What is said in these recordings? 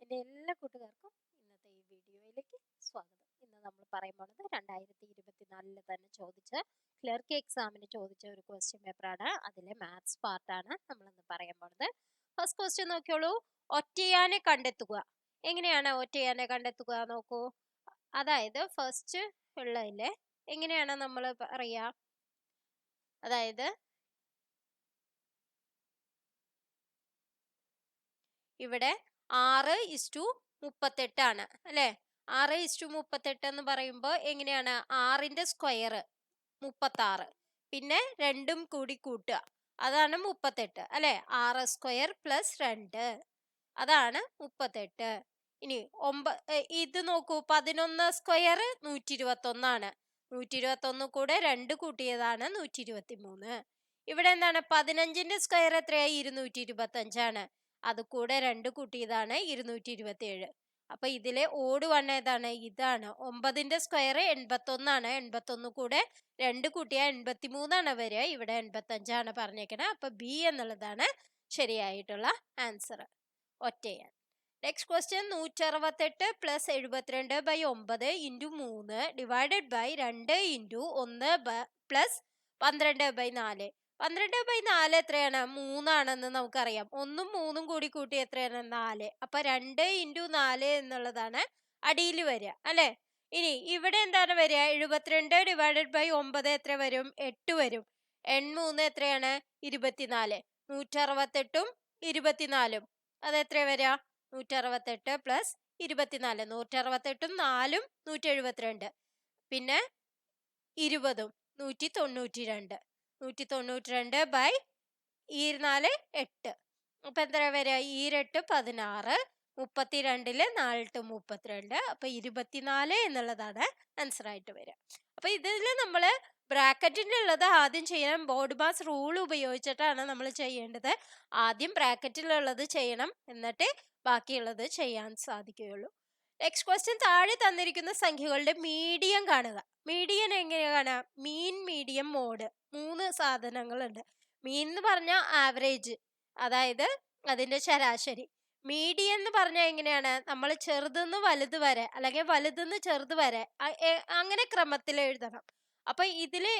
എൻ്റെ എല്ലാ കൂട്ടുകാർക്കും ഇന്നത്തെ ഈ വീഡിയോയിലേക്ക് സ്വാഗതം. ഇന്ന് നമ്മൾ പറയാൻ പോകുന്നത് 2024 തന്നെ ചോദിച്ച ക്ലർക്ക് എക്സാമിന് ചോദിച്ച ഒരു ക്വസ്റ്റ്യൻ പേപ്പറാണ്. അതിലെ മാത്സ് പാർട്ടാണ് നമ്മളിന്ന് പറയാൻ പോകുന്നത്. First question നോക്കിയോളൂ. ഒറ്റയാനെ കണ്ടെത്തുക. എങ്ങനെയാണ് ഒറ്റയാനെ കണ്ടെത്തുക നോക്കൂ. അതായത് ഫസ്റ്റ് ഉള്ളതിലെ എങ്ങനെയാണ് നമ്മൾ പറയാ, അതായത് ഇവിടെ 6:38 ആണ് അല്ലേ. 6:38 എന്ന് പറയുമ്പോൾ എങ്ങനെയാണ്, 6ന്റെ സ്ക്വയർ 36, പിന്നെ 2ഉം കൂടി കൂട്ടുക, അതാണ് 38 അല്ലേ. 6 സ്ക്വയർ പ്ലസ് 2 അതാണ് 38. ഇനി ഇത് നോക്കൂ, 11 സ്ക്വയർ 121 ആണ്. 121 കൂടെ 2 കൂട്ടിയതാണ് 123. ഇവിടെ എന്താണ്, 15ന്റെ സ്ക്വയർ എത്രയായി, 225 ആണ്. അത് കൂടെ 2 കൂട്ടിയതാണ് 227. അപ്പൊ ഇതിലെ ഓഡ് വൺ ഏതാണ്, ഇതാണ്. 9ന്റെ സ്ക്വയർ 81 ആണ്. 81 കൂടെ 2 കൂട്ടിയ 83 ആണ് വരിക. ഇവിടെ 85 ആണ് പറഞ്ഞേക്കണേ. അപ്പൊ ബി എന്നുള്ളതാണ് ശരിയായിട്ടുള്ള ആൻസർ, ഒറ്റയാൻ. Next question, 168 plus 72/9 into 3 divided by 2 into 1 plus 12/4. 12/4 എത്രയാണ്, 3 ആണെന്ന് നമുക്കറിയാം. 1ഉം 3ഉം കൂടി കൂട്ടി എത്രയാണ്, 4. അപ്പൊ 2 ഇൻറ്റു 4 എന്നുള്ളതാണ് അടിയിൽ വരിക അല്ലെ. ഇനി ഇവിടെ എന്താണ് വരിക, 72 ഡിവൈഡഡ് ബൈ 9 എത്ര വരും, 8 വരും. 3 എത്രയാണ്, 24. 168ഉം 24ഉം അത് എത്ര വരിക, 168 പ്ലസ് 24. 168ഉം 4ഉം 172, പിന്നെ 20ഉം 192. 192 ബൈ 4 8. അപ്പൊ എത്ര വരിക, 8 16. 32ല് 4 32. അപ്പൊ 24 എന്നുള്ളതാണ് ആൻസർ ആയിട്ട് വരിക. അപ്പൊ ഇതിൽ നമ്മൾ ബ്രാക്കറ്റിലുള്ളത് ആദ്യം ചെയ്യാൻ ബോർഡ് മാസ് റൂൾ ഉപയോഗിച്ചിട്ടാണ് നമ്മൾ ചെയ്യേണ്ടത്. ആദ്യം ബ്രാക്കറ്റിലുള്ളത് ചെയ്യണം, എന്നിട്ട് ബാക്കിയുള്ളത് ചെയ്യാൻ സാധിക്കുകയുള്ളൂ. നെക്സ്റ്റ് ക്വസ്റ്റ്യൻ, താഴെ തന്നിരിക്കുന്ന സംഖ്യകളുടെ മീഡിയം കാണുക. മീഡിയൻ എങ്ങനെയാ കാണുക, മീൻ, മീഡിയം, മോഡ്, 3 സാധനങ്ങളുണ്ട്. മീൻ എന്ന് പറഞ്ഞാൽ ആവറേജ്, അതായത് അതിന്റെ ശരാശരി. മീഡിയൻ എന്ന് പറഞ്ഞാൽ എങ്ങനെയാണ്, നമ്മൾ ചെറുതെന്ന് വലുത് വരെ അല്ലെങ്കിൽ വലുതെന്ന് ചെറുത് വരെ അങ്ങനെ ക്രമത്തിൽ എഴുതണം. അപ്പൊ ഇതില്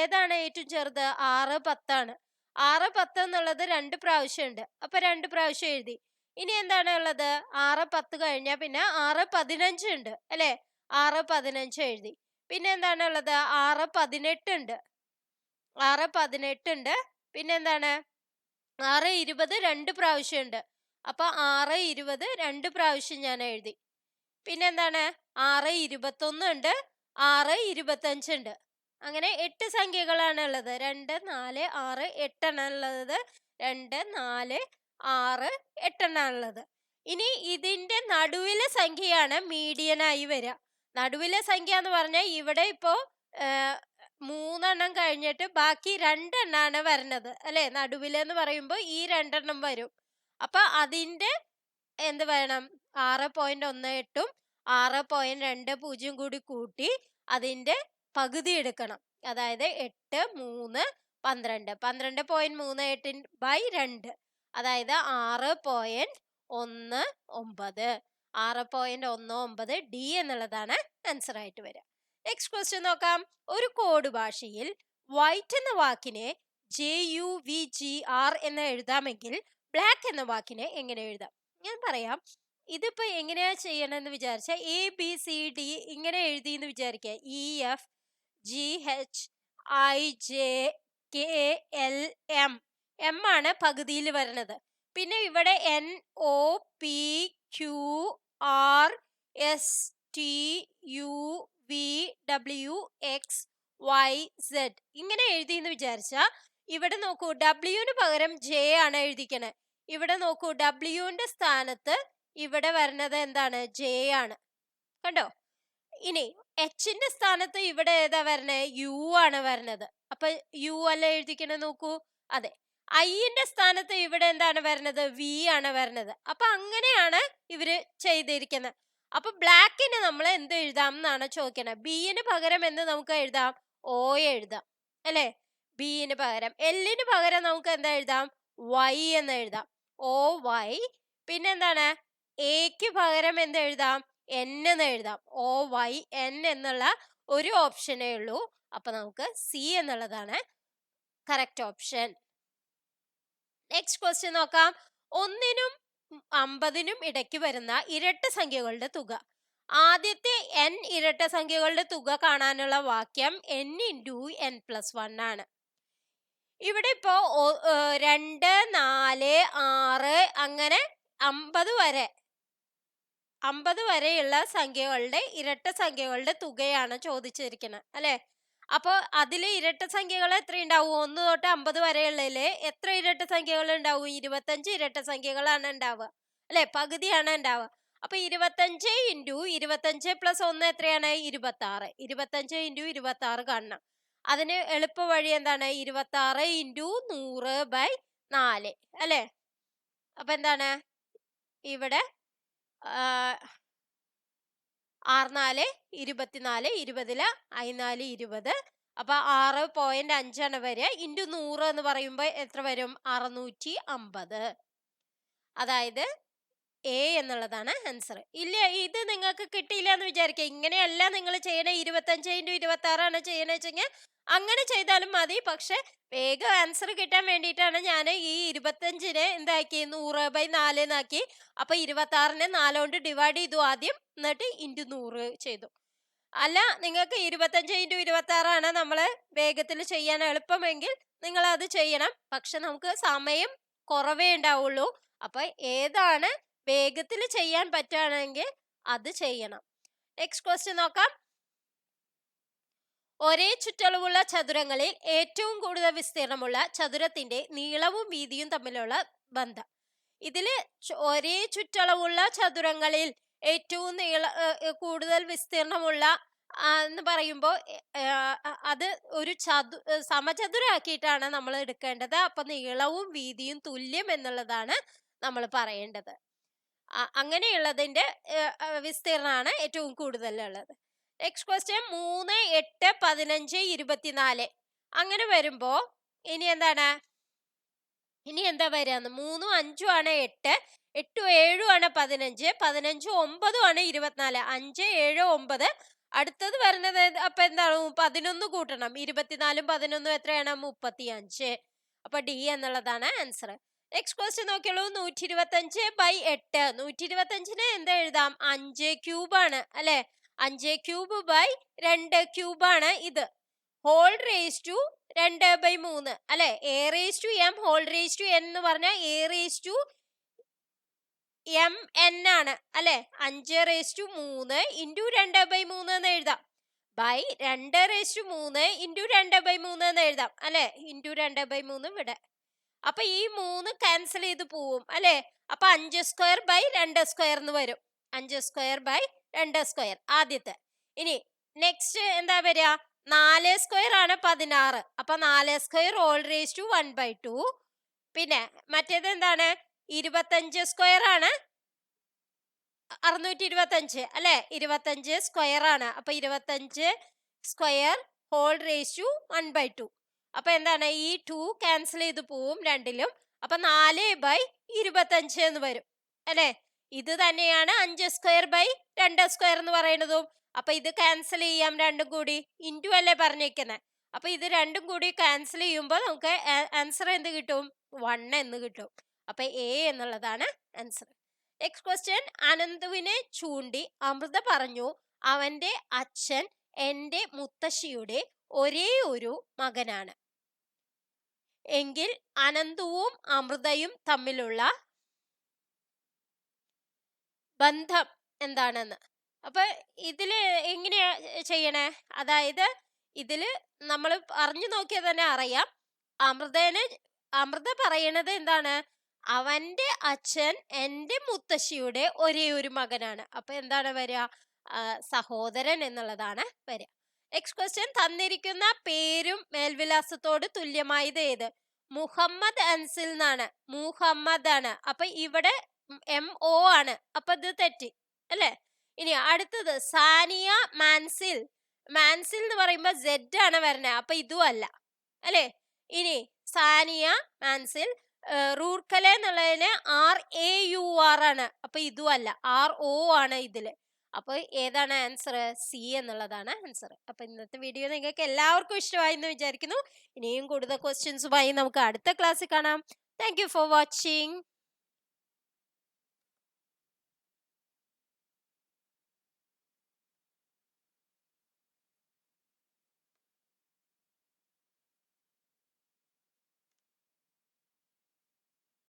ഏതാണ് ഏറ്റവും ചെറുത്, 6 10 ആണ്. 6 10 എന്നുള്ളത് 2 പ്രാവശ്യം ഉണ്ട്. അപ്പൊ 2 പ്രാവശ്യം എഴുതി. ഇനി എന്താണ് ഉള്ളത്, 6 10 കഴിഞ്ഞാൽ പിന്നെ 6 15 ഉണ്ട് അല്ലെ. 6 15 എഴുതി. പിന്നെ എന്താണ് ഉള്ളത്, 6 18 ഉണ്ട്. 6 18 ഉണ്ട്. പിന്നെ എന്താണ്, 6 20 2 പ്രാവശ്യം ഉണ്ട്. അപ്പൊ 6 20 2 പ്രാവശ്യം ഞാൻ എഴുതി. പിന്നെ എന്താണ്, 6 21 ഉണ്ട്. 6 25 ഉണ്ട്. അങ്ങനെ 8 സംഖ്യകളാണ് ഉള്ളത്. 2 4 6 8 എണ്ണം ഉള്ളത്. 2 4 6 8 എണ്ണം ഉള്ളത്. ഇനി ഇതിന്റെ നടുവിലെ സംഖ്യയാണ് മീഡിയനായി വരിക. നടുവിലെ സംഖ്യ എന്ന് പറഞ്ഞാൽ ഇവിടെ ഇപ്പോ 3 എണ്ണം കഴിഞ്ഞിട്ട് ബാക്കി 2 എണ്ണാണ് വരുന്നത് അല്ലെ. നടുവിലെന്ന് പറയുമ്പോൾ ഈ 2 എണ്ണം വരും. അപ്പൊ അതിന്റെ എന്ത് വേണം, 6.18ഉം 6.20 കൂടി കൂട്ടി അതിന്റെ പകുതി എടുക്കണം. അതായത് 8 3 12. 12.38 ബൈ 2, അതായത് 6.19. 6.19 ഡി എന്നുള്ളതാണ് ആൻസർ ആയിട്ട് വരിക. നെക്സ്റ്റ് ക്വസ്റ്റ്യൻ നോക്കാം. ഒരു കോഡ് ഭാഷയിൽ വൈറ്റ് എന്ന വാക്കിനെ JUVGR എന്ന് എഴുതാമെങ്കിൽ ബ്ലാക്ക് എന്ന വാക്കിനെ എങ്ങനെ എഴുതാം? ഞാൻ പറയാം. ഇതിപ്പോ എങ്ങനെയാ ചെയ്യണമെന്ന് വിചാരിച്ച, ABCD ഇങ്ങനെ എഴുതി എന്ന് വിചാരിക്കുക. EFGHIJKLM, M ആണ് പകുതിയിൽ വരുന്നത്. പിന്നെ ഇവിടെ NOPQRSTUVWXYZ ഇങ്ങനെ എഴുതി എന്ന് വിചാരിച്ച, ഇവിടെ നോക്കൂ, ഡബ്ല്യുവിന് പകരം ജെ ആണ് എഴുതിക്കണേ. ഇവിടെ നോക്കൂ, ഡബ്ല്യുവിന്റെ സ്ഥാനത്ത് ഇവിടെ വരുന്നത് എന്താണ്, ജെ ആണ്. കണ്ടോ. ഇനി എച്ചിന്റെ സ്ഥാനത്ത് ഇവിടെ ഏതാ വരണേ, യു ആണ് വരുന്നത്. അപ്പൊ യു അല്ല എഴുതിക്കണേ, നോക്കൂ. അതെ. ഐന്റെ സ്ഥാനത്ത് ഇവിടെ എന്താണ് വരുന്നത്, വി ആണ് വരുന്നത്. അപ്പൊ അങ്ങനെയാണ് ഇവര് ചെയ്തിരിക്കുന്നത്. അപ്പൊ ബ്ലാക്കിന് നമ്മൾ എന്ത് എഴുതാം എന്നാണ് ചോദിക്കണത്. ബിന് പകരം എന്ത് നമുക്ക് എഴുതാം, ഓ എഴുതാം അല്ലെ. ബിന് പകരം. എല്ലിന് പകരം നമുക്ക് എന്താ എഴുതാം, വൈ എന്ന് എഴുതാം, OY. പിന്നെ എന്താണ്, എക്ക് പകരം എന്ത് എഴുതാം? എൻ എന്ന് എഴുതാം. OYN എന്നുള്ള ഒരു ഓപ്ഷനേ ഉള്ളൂ. അപ്പൊ നമുക്ക് സി എന്നുള്ളതാണ് കറക്റ്റ് ഓപ്ഷൻ. നെക്സ്റ്റ് ക്വസ്റ്റ്യൻ നോക്കാം. 1നും 50നും ഇടയ്ക്ക് വരുന്ന ഇരട്ട സംഖ്യകളുടെ തുക. ആദ്യത്തെ n ഇരട്ട സംഖ്യകളുടെ തുക കാണാനുള്ള വാക്യം n × n+1 ആണ്. ഇവിടെ ഇപ്പോ 2, 4, 6 അങ്ങനെ 50 വരെയുള്ള സംഖ്യകളുടെ ഇരട്ട സംഖ്യകളുടെ തുകയാണ് ചോദിച്ചിരിക്കുന്നത് അല്ലെ. അപ്പൊ അതില് ഇരട്ട സംഖ്യകൾ എത്ര ഉണ്ടാവും? 1 തൊട്ട് 50 വരെയുള്ളതില് എത്ര ഇരട്ട സംഖ്യകൾ ഉണ്ടാവും? 25 ഇരട്ട സംഖ്യകളാണ് ഉണ്ടാവുക അല്ലെ, പകുതിയാണ് ഉണ്ടാവുക. അപ്പൊ 25 × 25 + 1 എത്രയാണ്? 26. 25 × 26 കാണണം. അതിന് എളുപ്പ വഴി എന്താണ്? 26 × 100/4 അല്ലെ. അപ്പൊ എന്താണ് ഇവിടെ 6 4 24, 20 I4 20. അപ്പൊ 6.5 ആണ് വരിക. × 100 എന്ന് പറയുമ്പോ എത്ര വരും? 650. അതായത് എ എന്നുള്ളതാണ് ആൻസർ. ഇല്ല, ഇത് നിങ്ങൾക്ക് കിട്ടിയില്ല എന്ന് വിചാരിക്കുക. ഇങ്ങനെയല്ല നിങ്ങൾ ചെയ്യണേ. 25 × 26 ആണ് ചെയ്യണേ വെച്ചെങ്കിൽ അങ്ങനെ ചെയ്താലും മതി. പക്ഷെ വേഗം ആൻസർ കിട്ടാൻ വേണ്ടിയിട്ടാണ് ഞാൻ ഈ 25നെ എന്താക്കി 100/4 എന്നാക്കി. അപ്പൊ 26നെ 4 കൊണ്ട് ഡിവൈഡ് ചെയ്തു ആദ്യം, എന്നിട്ട് × 100 ചെയ്തു. അല്ല, നിങ്ങൾക്ക് 25 × 26 ആണ് നമ്മള് വേഗത്തിൽ ചെയ്യാൻ എളുപ്പമെങ്കിൽ നിങ്ങൾ അത് ചെയ്യണം. പക്ഷെ നമുക്ക് സമയം കുറവേ ഉണ്ടാവുള്ളൂ. അപ്പൊ ഏതാണ് വേഗത്തിൽ ചെയ്യാൻ പറ്റുകയാണെങ്കിൽ അത് ചെയ്യണം. നെക്സ്റ്റ് ക്വസ്റ്റ്യൻ നോക്കാം. ഒരേ ചുറ്റളവുള്ള ചതുരങ്ങളിൽ ഏറ്റവും കൂടുതൽ വിസ്തീർണമുള്ള ചതുരത്തിന്റെ നീളവും വീതിയും തമ്മിലുള്ള ബന്ധം. ഇതില് ഒരേ ചുറ്റളവുള്ള ചതുരങ്ങളിൽ ഏറ്റവും കൂടുതൽ വിസ്തീർണമുള്ള എന്ന് പറയുമ്പോൾ അത് ഒരു സമചതുരാക്കിയിട്ടാണ് നമ്മൾ എടുക്കേണ്ടത്. അപ്പൊ നീളവും വീതിയും തുല്യം എന്നുള്ളതാണ് നമ്മൾ പറയേണ്ടത്. അങ്ങനെയുള്ളതിന്റെ വിസ്തീർണമാണ് ഏറ്റവും കൂടുതലുള്ളത്. നെക്സ്റ്റ് ക്വസ്റ്റ്യൻ 3, 8, 15, 24 അങ്ങനെ വരുമ്പോ ഇനി എന്താ വരിക? 3, 5 ആണ് 8, 8, 7 ആണ് 15, 15, 9 ആണ് 24, 5, 7, 9. അടുത്തത് വരുന്നത് അപ്പൊ എന്താണ്? 11 കൂട്ടണം. 24ഉം 11ഉം എത്രയാണ്? 35. അപ്പൊ ഡി എന്നുള്ളതാണ് ആൻസർ. നെക്സ്റ്റ് ക്വസ്റ്റ്യൻ നോക്കിയുള്ളൂ. 125/8. 125നെ എന്താ എഴുതാം? 5³ ആണ് അല്ലെ. 5³/2³ ആണ് ഇത്. ഹോൾ റേസ് ടു 2/3 അല്ലെ. a⁻m whole raise to n എന്ന് പറഞ്ഞാൽ a⁻mn ആണ് അല്ലെ. 5⁻3 × 2/3 എന്ന് എഴുതാം. 2⁻3 × 2/3 എന്ന് എഴുതാം അല്ലെ. × 2/3 ഇവിടെ. അപ്പൊ ഈ 3 ക്യാൻസൽ ചെയ്ത് പോവും അല്ലെ. അപ്പൊ 5²/2² എന്ന് വരും. 5²/2² ആദ്യത്തെ. ഇനി നെക്സ്റ്റ് എന്താ വരിക? 4² ആണ് 16. അപ്പൊ 4² ഹോൾ റേസ് ടു 1/2. പിന്നെ മറ്റേത് എന്താണ്? 25² ആണ് 625 അല്ലെ. 25² ആണ്. അപ്പൊ 25² ഹോൾ റേസ് ടു 1/2. അപ്പൊ എന്താണ്? ഈ 2 ക്യാൻസൽ ചെയ്ത് പോവും രണ്ടിലും. അപ്പൊ 4/25 എന്ന് വരും അല്ലെ. ഇത് തന്നെയാണ് 5²/2² എന്ന് പറയുന്നതും. അപ്പൊ ഇത് ക്യാൻസൽ ചെയ്യാം രണ്ടും കൂടി. ഇൻറ്റു അല്ലേ പറഞ്ഞേക്കുന്നത്. അപ്പൊ ഇത് രണ്ടും കൂടി ക്യാൻസൽ ചെയ്യുമ്പോൾ നമുക്ക് ആൻസർ എന്ത് കിട്ടും? 1 എന്ന് കിട്ടും. അപ്പൊ എ എന്നുള്ളതാണ് ആൻസർ. Next question. അനന്തുവിനെ ചൂണ്ടി അമൃത പറഞ്ഞു, അവന്റെ അച്ഛൻ എന്റെ മുത്തശ്ശിയുടെ ഒരേ ഒരു മകനാണ് എങ്കിൽ അനന്തുവും അമൃതയും തമ്മിലുള്ള ബന്ധം എന്താണെന്ന്. അപ്പൊ ഇതില് എങ്ങനെയാ ചെയ്യണേ? അതായത് ഇതില് നമ്മൾ പറഞ്ഞു നോക്കിയാൽ തന്നെ അറിയാം. അമൃത പറയണത് എന്താണ്? അവന്റെ അച്ഛൻ എന്റെ മുത്തശ്ശിയുടെ ഒരേ ഒരു മകനാണ്. അപ്പൊ എന്താണ് വരിക? സഹോദരൻ എന്നുള്ളതാണ് വരിക. Next question. തന്നിരിക്കുന്ന പേരും മേൽവിലാസത്തോട് തുല്യമായത് ഏത്? മുഹമ്മദ് അൻസിൽ എന്നാണ്. മുഹമ്മദ് ആണ്. അപ്പൊ ഇവിടെ MO ആണ്. അപ്പൊ ഇത് തെറ്റി അല്ലെ. ഇനി അടുത്തത് സാനിയ മാൻസിൽ. മാൻസിൽ എന്ന് പറയുമ്പോ Z ആണ് വരണേ. അപ്പൊ ഇതും അല്ല അല്ലെ. ഇനി സാനിയ മാൻസിൽ റൂർക്കല എന്നുള്ളതിന് RAUR ആണ്. അപ്പൊ ഇതും അല്ല, RO ആണ് ഇതില്. അപ്പൊ ഏതാണ് ആൻസർ? സി എന്നുള്ളതാണ് ആൻസർ. അപ്പൊ ഇന്നത്തെ വീഡിയോ നിങ്ങൾക്ക് എല്ലാവർക്കും ഇഷ്ടമായി എന്ന് വിചാരിക്കുന്നു. ഇനിയും കൂടുതൽ ക്വസ്റ്റ്യൻസുമായി നമുക്ക് അടുത്ത ക്ലാസ്സിൽ കാണാം. Thank you for watching.